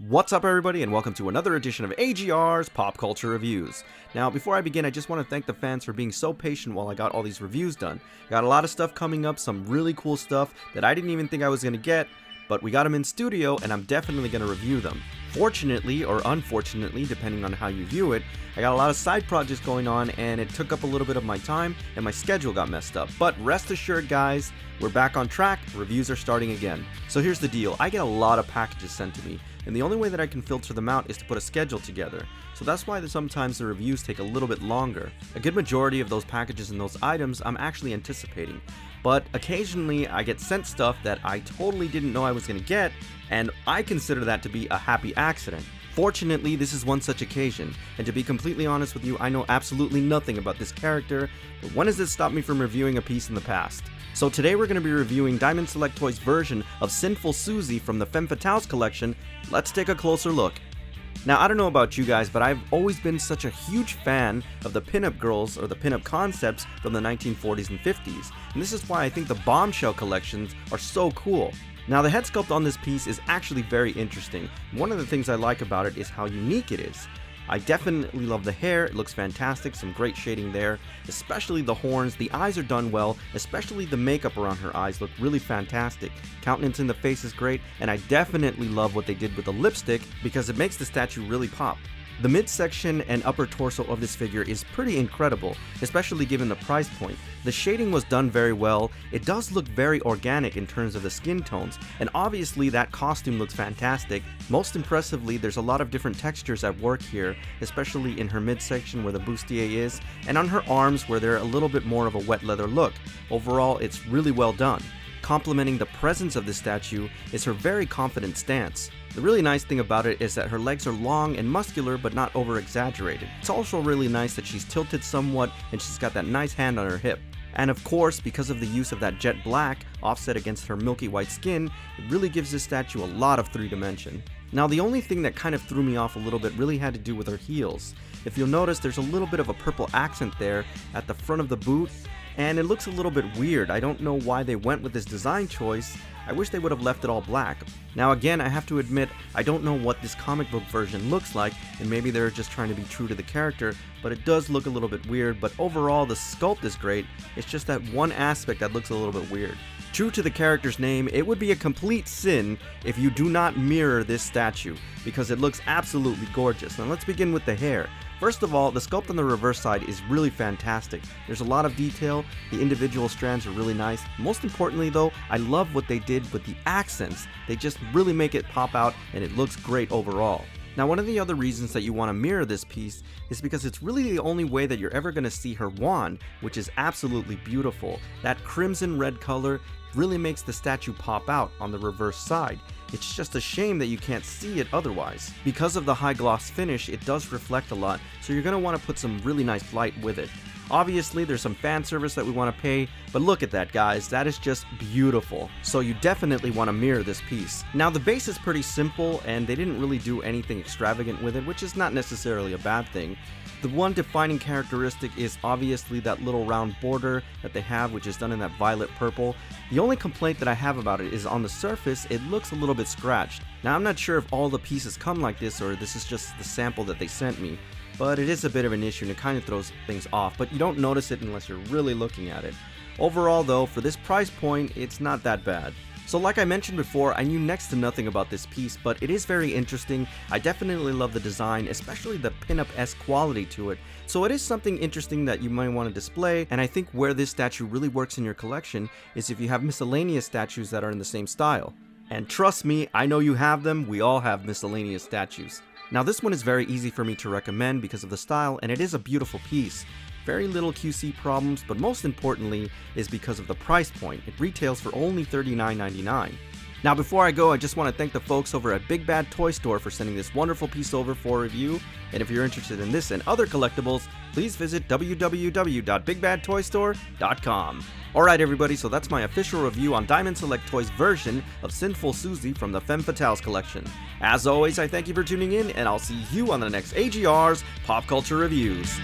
What's up everybody, and welcome to another edition of AGR's Pop Culture Reviews. Now, before I begin, I just want to thank the fans for being so patient while I got all these reviews done. Got a lot of stuff coming up, some really cool stuff that I didn't even think I was going to get, but we got them in studio and I'm definitely going to review them. Fortunately, or unfortunately, depending on how you view it, I got a lot of side projects going on and it took up a little bit of my time and my schedule got messed up. But rest assured guys, we're back on track, reviews are starting again. So here's the deal, I get a lot of packages sent to me, and the only way that I can filter them out is to put a schedule together. So that's why sometimes the reviews take a little bit longer. A good majority of those packages and those items I'm actually anticipating. But occasionally I get sent stuff that I totally didn't know I was going to get, and I consider that to be a happy accident. Fortunately, this is one such occasion, and to be completely honest with you, I know absolutely nothing about this character, but when has this stopped me from reviewing a piece in the past? So today we're going to be reviewing Diamond Select Toys' version of Sinful Suzi from the Femme collection. Let's take a closer look. Now, I don't know about you guys, but I've always been such a huge fan of the pinup girls or the pinup concepts from the 1940s and 50s, and this is why I think the Bombshell collections are so cool. Now, the head sculpt on this piece is actually very interesting. One of the things I like about it is how unique it is. I definitely love the hair, it looks fantastic, some great shading there, especially the horns. The eyes are done well, especially the makeup around her eyes look really fantastic. Countenance in the face is great, and I definitely love what they did with the lipstick because it makes the statue really pop. The midsection and upper torso of this figure is pretty incredible, especially given the price point. The shading was done very well, it does look very organic in terms of the skin tones, and obviously that costume looks fantastic. Most impressively, there's a lot of different textures at work here, especially in her midsection where the bustier is, and on her arms where they're a little bit more of a wet leather look. Overall, it's really well done. Complementing the presence of the statue is her very confident stance. The really nice thing about it is that her legs are long and muscular but not over exaggerated. It's also really nice that she's tilted somewhat and she's got that nice hand on her hip. And of course, because of the use of that jet black offset against her milky white skin, it really gives this statue a lot of 3-dimension. Now, the only thing that kind of threw me off a little bit really had to do with her heels. If you'll notice, there's a little bit of a purple accent there at the front of the boot, and it looks a little bit weird. I don't know why they went with this design choice. I wish they would have left it all black. Now again, I have to admit, I don't know what this comic book version looks like, and maybe they're just trying to be true to the character, but it does look a little bit weird. But overall, the sculpt is great, it's just that one aspect that looks a little bit weird. True to the character's name, it would be a complete sin if you do not mirror this statue, because it looks absolutely gorgeous. Now let's begin with the hair. First of all, the sculpt on the reverse side is really fantastic. There's a lot of detail, the individual strands are really nice. Most importantly though, I love what they did with the accents. They just really make it pop out and it looks great overall. Now, one of the other reasons that you want to mirror this piece is because it's really the only way that you're ever going to see her wand, which is absolutely beautiful. That crimson red color really makes the statue pop out on the reverse side. It's just a shame that you can't see it otherwise. Because of the high gloss finish, it does reflect a lot, so you're going to want to put some really nice light with it. Obviously, there's some fan service that we want to pay, but look at that guys, that is just beautiful. So you definitely want to mirror this piece. Now the base is pretty simple and they didn't really do anything extravagant with it, which is not necessarily a bad thing. The one defining characteristic is obviously that little round border that they have, which is done in that violet purple. The only complaint that I have about it is on the surface, it looks a little bit scratched. Now I'm not sure if all the pieces come like this or this is just the sample that they sent me, but it is a bit of an issue and it kind of throws things off, but you don't notice it unless you're really looking at it. Overall though, for this price point, it's not that bad. So like I mentioned before, I knew next to nothing about this piece, but it is very interesting. I definitely love the design, especially the pinup-esque quality to it. So it is something interesting that you might want to display, and I think where this statue really works in your collection is if you have miscellaneous statues that are in the same style. And trust me, I know you have them, we all have miscellaneous statues. Now this one is very easy for me to recommend because of the style, and it is a beautiful piece. Very little QC problems, but most importantly is because of the price point. It retails for only $39.99. Now before I go, I just want to thank the folks over at Big Bad Toy Store for sending this wonderful piece over for review. And if you're interested in this and other collectibles, please visit www.bigbadtoystore.com. Alright everybody, so that's my official review on Diamond Select Toys' version of Sinful Suzi from the Femme collection. As always, I thank you for tuning in, and I'll see you on the next AGR's Pop Culture Reviews.